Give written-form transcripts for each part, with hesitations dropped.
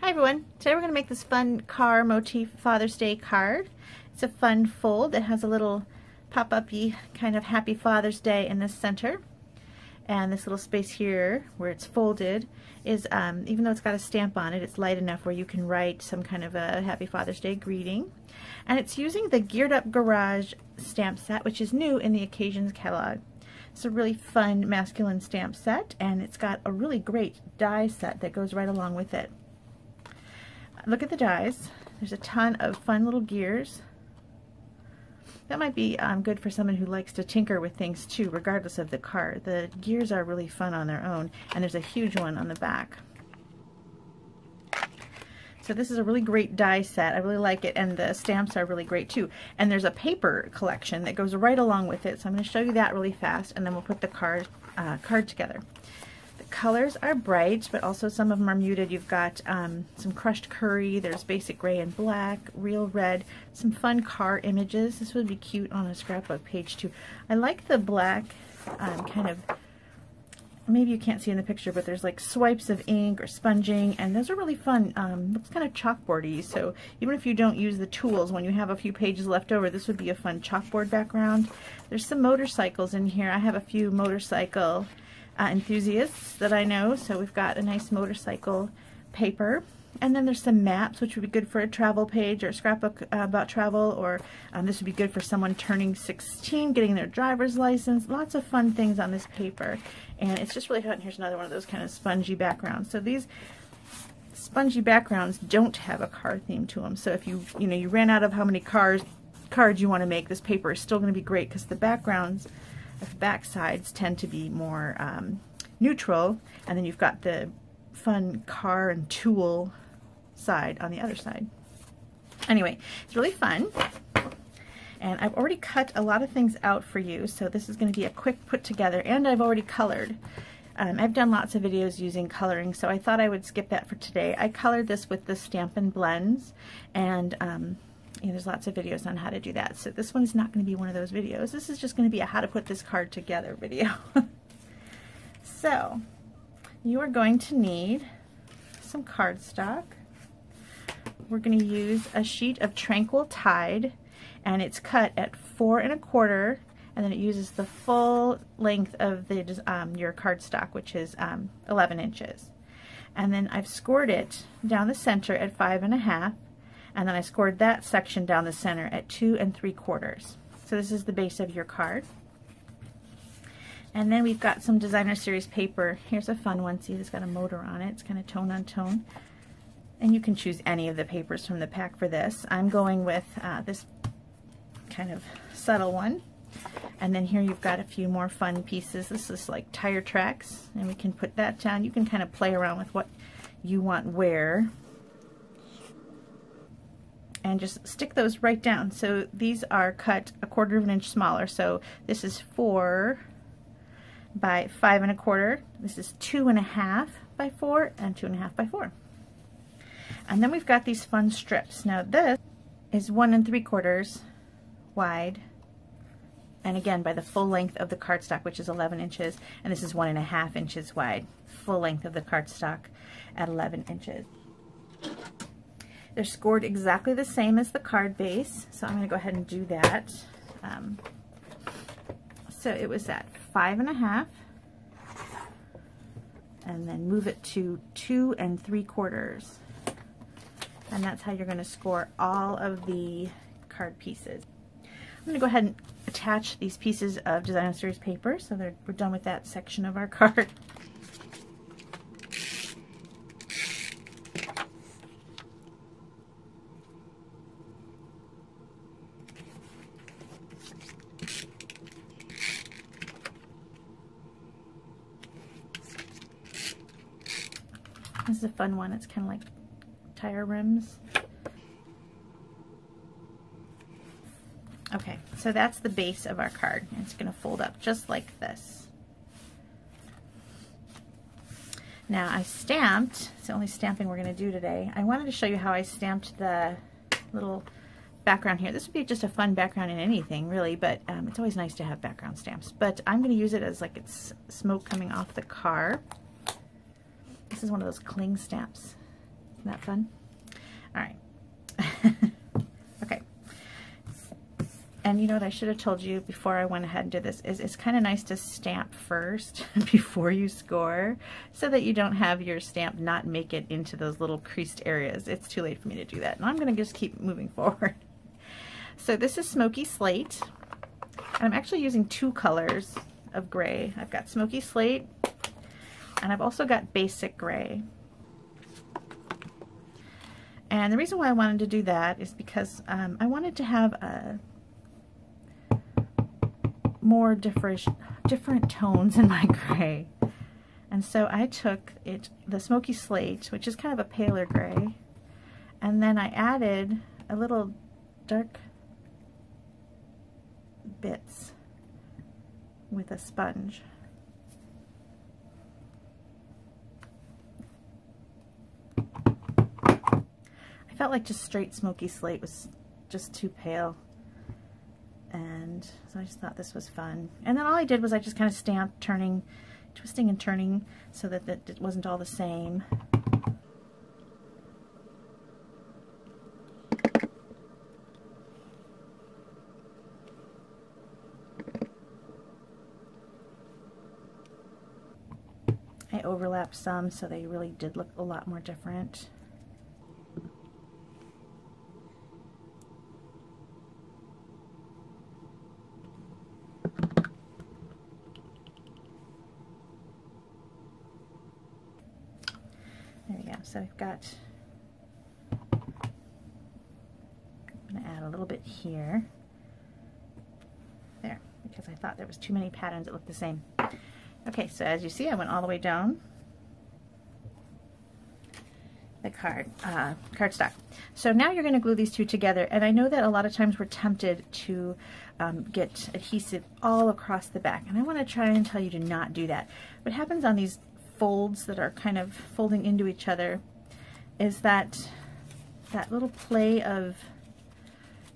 Hi everyone, today we're going to make this fun car motif Father's Day card. It's a fun fold that has a little pop-up-y kind of happy Father's Day in the center. And this little space here where it's folded is, even though it's got a stamp on it, it's light enough where you can write some kind of a happy Father's Day greeting. And it's using the Geared Up Garage stamp set, which is new in the Occasions catalog. It's a really fun masculine stamp set, and it's got a really great die set that goes right along with it. Look at the dies. There's a ton of fun little gears. That might be good for someone who likes to tinker with things too, regardless of the card. The gears are really fun on their own, and there's a huge one on the back. So this is a really great die set. I really like it, and the stamps are really great too. And there's a paper collection that goes right along with it, so I'm going to show you that really fast, and then we'll put the card together. The colors are bright, but also some of them are muted. You've got some crushed curry, there's basic gray and black, real red, some fun car images. This would be cute on a scrapbook page too. I like the black kind of, maybe you can't see in the picture, but there's like swipes of ink or sponging, and those are really fun. Looks kind of chalkboardy, so even if you don't use the tools, when you have a few pages left over, this would be a fun chalkboard background. There's some motorcycles in here. I have a few motorcycle enthusiasts that I know, so we've got a nice motorcycle paper. And then there's some maps, which would be good for a travel page or a scrapbook about travel, or this would be good for someone turning 16, getting their driver's license. Lots of fun things on this paper, and it's just really fun. Here's another one of those kind of spongy backgrounds. So these spongy backgrounds don't have a car theme to them, so if you ran out of how many cards you want to make, this paper is still going to be great, because the backgrounds, the back sides tend to be more neutral, and then you've got the fun car and tool side on the other side. Anyway, it's really fun, and I've already cut a lot of things out for you, so this is going to be a quick put together, and I've already colored. I've done lots of videos using coloring, so I thought I would skip that for today. I colored this with the Stampin' Blends, and there's lots of videos on how to do that, so this one's not going to be one of those videos. This is just going to be a how to put this card together video. So you are going to need some cardstock. We're going to use a sheet of Tranquil Tide, and it's cut at 4 1/4, and then it uses the full length of the your cardstock, which is 11 inches. And then I've scored it down the center at 5 1/2, and then I scored that section down the center at 2 3/4. So this is the base of your card. And then we've got some Designer Series paper. Here's a fun one. See, it's got a motor on it. It's kind of tone on tone. And you can choose any of the papers from the pack for this. I'm going with this kind of subtle one. And then here you've got a few more fun pieces. This is like tire tracks, and we can put that down. You can kind of play around with what you want where, and just stick those right down. So these are cut 1/4 inch smaller. So this is 4 by 5 1/4. This is 2 1/2 by 4 and 2 1/2 by 4. And then we've got these fun strips. Now this is 1 3/4 wide, and again by the full length of the cardstock, which is 11 inches, and this is 1 1/2 inches wide, full length of the cardstock at 11 inches. They're scored exactly the same as the card base, so I'm going to go ahead and do that. So it was at 5 1/2, and then move it to 2 3/4, and that's how you're going to score all of the card pieces. I'm going to go ahead and attach these pieces of Designer Series paper, so we're done with that section of our card. This is a fun one. It's kind of like tire rims. Okay, so that's the base of our card. It's going to fold up just like this. Now I stamped, it's the only stamping we're going to do today. I wanted to show you how I stamped the little background here. This would be just a fun background in anything really, but it's always nice to have background stamps. But I'm going to use it as like it's smoke coming off the car. This is one of those cling stamps. Isn't that fun? All right. Okay. And you know what I should have told you before I went ahead and did this is it's kind of nice to stamp first before you score so that you don't have your stamp not make it into those little creased areas. It's too late for me to do that. And I'm going to just keep moving forward. So this is Smoky Slate. And I'm actually using two colors of gray. I've got Smoky Slate and I've also got Basic Gray. And the reason why I wanted to do that is because I wanted to have a more different tones in my gray. And so I took the Smoky Slate, which is kind of a paler gray, and then I added a little dark bits with a sponge. I felt like just straight Smoky Slate was just too pale, and so I just thought this was fun. And then all I did was I just kind of stamped, twisting and turning so that it wasn't all the same. I overlapped some so they really did look a lot more different. There we go. So I've got, I'm going to add a little bit here. There, because I thought there was too many patterns that looked the same. Okay, so as you see, I went all the way down the cardstock. So now you're going to glue these two together, and I know that a lot of times we're tempted to get adhesive all across the back, and I want to try and tell you to not do that. What happens on these folds that are kind of folding into each other is that little play of,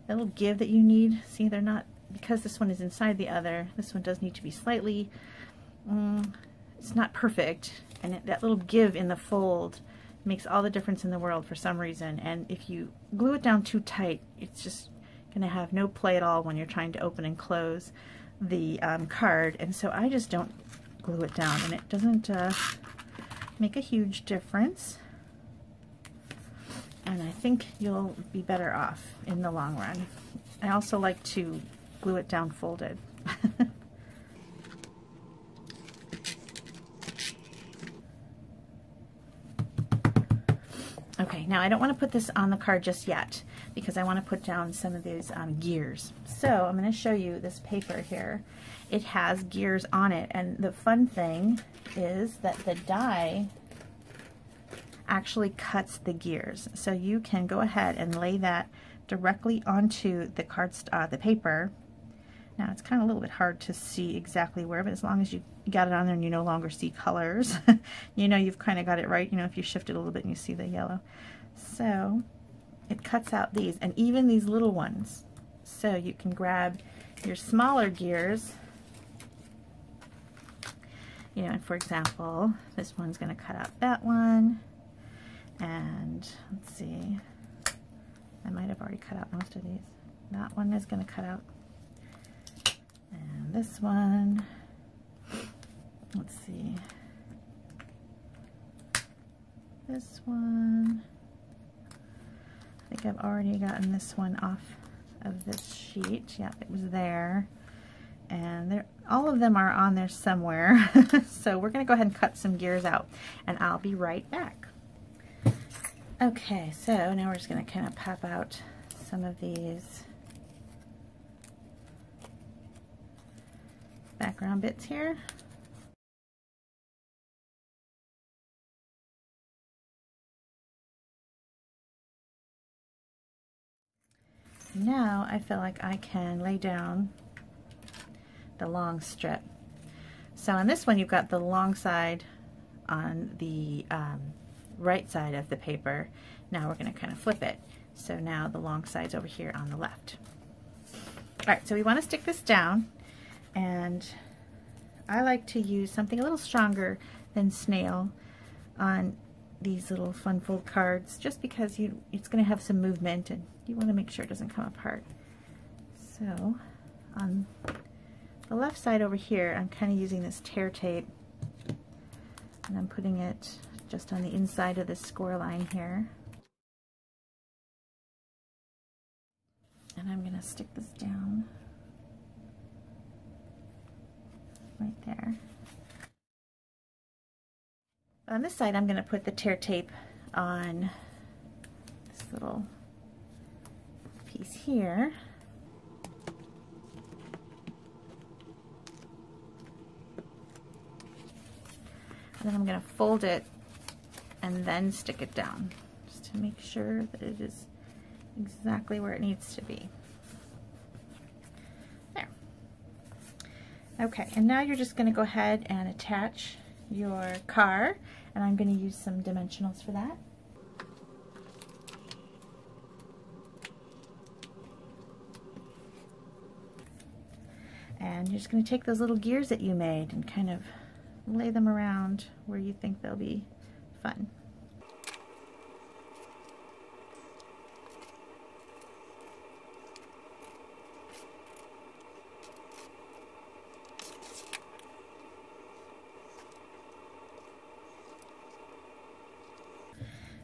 that little give that you need. See, they're not, because this one is inside the other, this one does need to be slightly, it's not perfect, and that little give in the fold makes all the difference in the world for some reason. And if you glue it down too tight, it's just going to have no play at all when you're trying to open and close the card. And so I just don't glue it down, and it doesn't make a huge difference. And I think you'll be better off in the long run. I also like to glue it down folded. Okay, now I don't want to put this on the card just yet because I want to put down some of these gears. So I'm going to show you this paper here. It has gears on it, and the fun thing is that the die actually cuts the gears. So you can go ahead and lay that directly onto the the paper. Now it's kind of a little bit hard to see exactly where, but as long as you got it on there and you no longer see colors, you know you've kind of got it right. You know, if you shift it a little bit and you see the yellow. So it cuts out these, and even these little ones. So you can grab your smaller gears, you know, and for example, this one's going to cut out that one, and let's see, I might have already cut out most of these. That one is going to cut out. And this one, let's see, this one, I think I've already gotten this one off of this sheet. Yep, it was there. And all of them are on there somewhere. So we're going to go ahead and cut some gears out, and I'll be right back. Okay, so now we're just going to kind of pop out some of these background bits here. Now I feel like I can lay down the long strip. So on this one you've got the long side on the right side of the paper. Now we're going to kind of flip it. So now the long side's over here on the left. Alright, so we want to stick this down, and I like to use something a little stronger than snail on these little fun fold cards just because it's going to have some movement and you want to make sure it doesn't come apart. So on the left side over here, I'm kind of using this tear tape, and I'm putting it just on the inside of this score line here. And I'm going to stick this down right there. On this side, I'm going to put the tear tape on this little piece here. And then I'm going to fold it and then stick it down just to make sure that it is exactly where it needs to be. There. Okay, and now you're just going to go ahead and attach your card, and I'm going to use some dimensionals for that. And you're just going to take those little gears that you made and kind of lay them around where you think they'll be fun.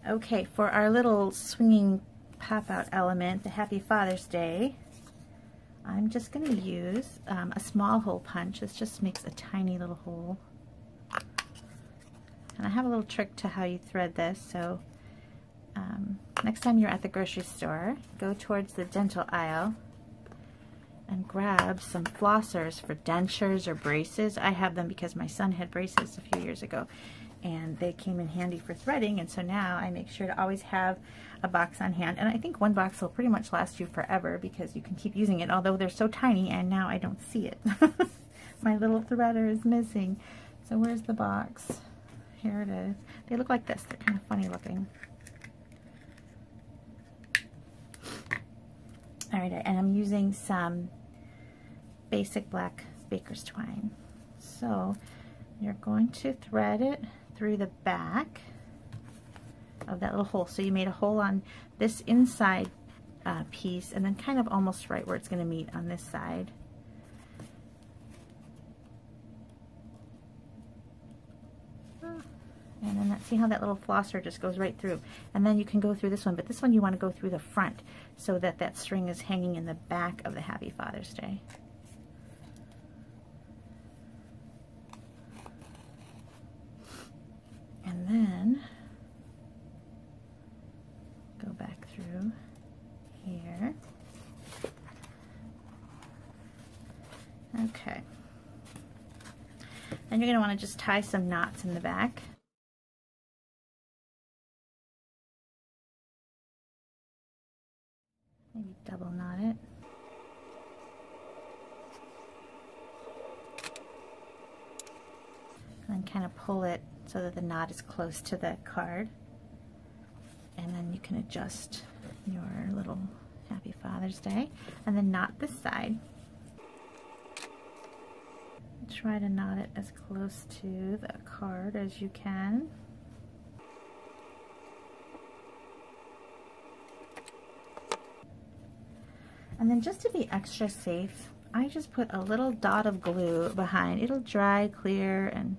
Okay, for our little swinging pop-out element, the Happy Father's Day, I'm just going to use a small hole punch. This just makes a tiny little hole. And I have a little trick to how you thread this, so next time you're at the grocery store, go towards the dental aisle and grab some flossers for dentures or braces. I have them because my son had braces a few years ago, and they came in handy for threading, and so now I make sure to always have a box on hand. And I think one box will pretty much last you forever because you can keep using it, although they're so tiny and now I don't see it. My little threader is missing. So where's the box? Here it is. They look like this. They're kind of funny looking. Alright, and I'm using some basic black baker's twine. So you're going to thread it through the back of that little hole. So you made a hole on this inside piece, and then kind of almost right where it's going to meet on this side. And then see how that little flosser just goes right through. And then you can go through this one, but this one you want to go through the front so that that string is hanging in the back of the Happy Father's Day. And then go back through here. Okay. Then you're going to want to just tie some knots in the back. Maybe double knot it. And then kind of pull it so that the knot is close to the card. And then you can adjust your little Happy Father's Day. And then knot this side. Try to knot it as close to the card as you can. And then just to be extra safe, I just put a little dot of glue behind. It'll dry clear and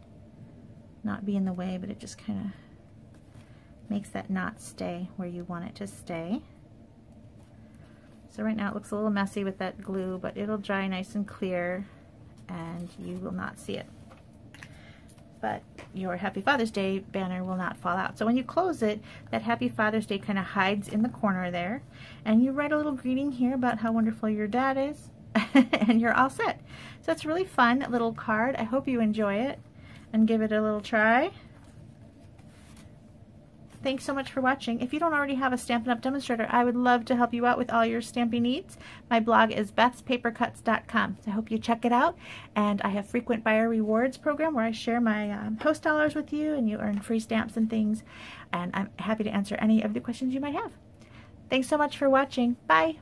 not be in the way, but it just kind of makes that knot stay where you want it to stay. So right now it looks a little messy with that glue, but it'll dry nice and clear and you will not see it. But your Happy Father's Day banner will not fall out. So when you close it, that Happy Father's Day kind of hides in the corner there, and you write a little greeting here about how wonderful your dad is, and you're all set. So it's a really fun little card. I hope you enjoy it and give it a little try. Thanks so much for watching. If you don't already have a Stampin' Up! Demonstrator, I would love to help you out with all your stamping needs. My blog is bethspapercuts.com. So I hope you check it out. And I have frequent buyer rewards program where I share my post dollars with you and you earn free stamps and things. And I'm happy to answer any of the questions you might have. Thanks so much for watching. Bye.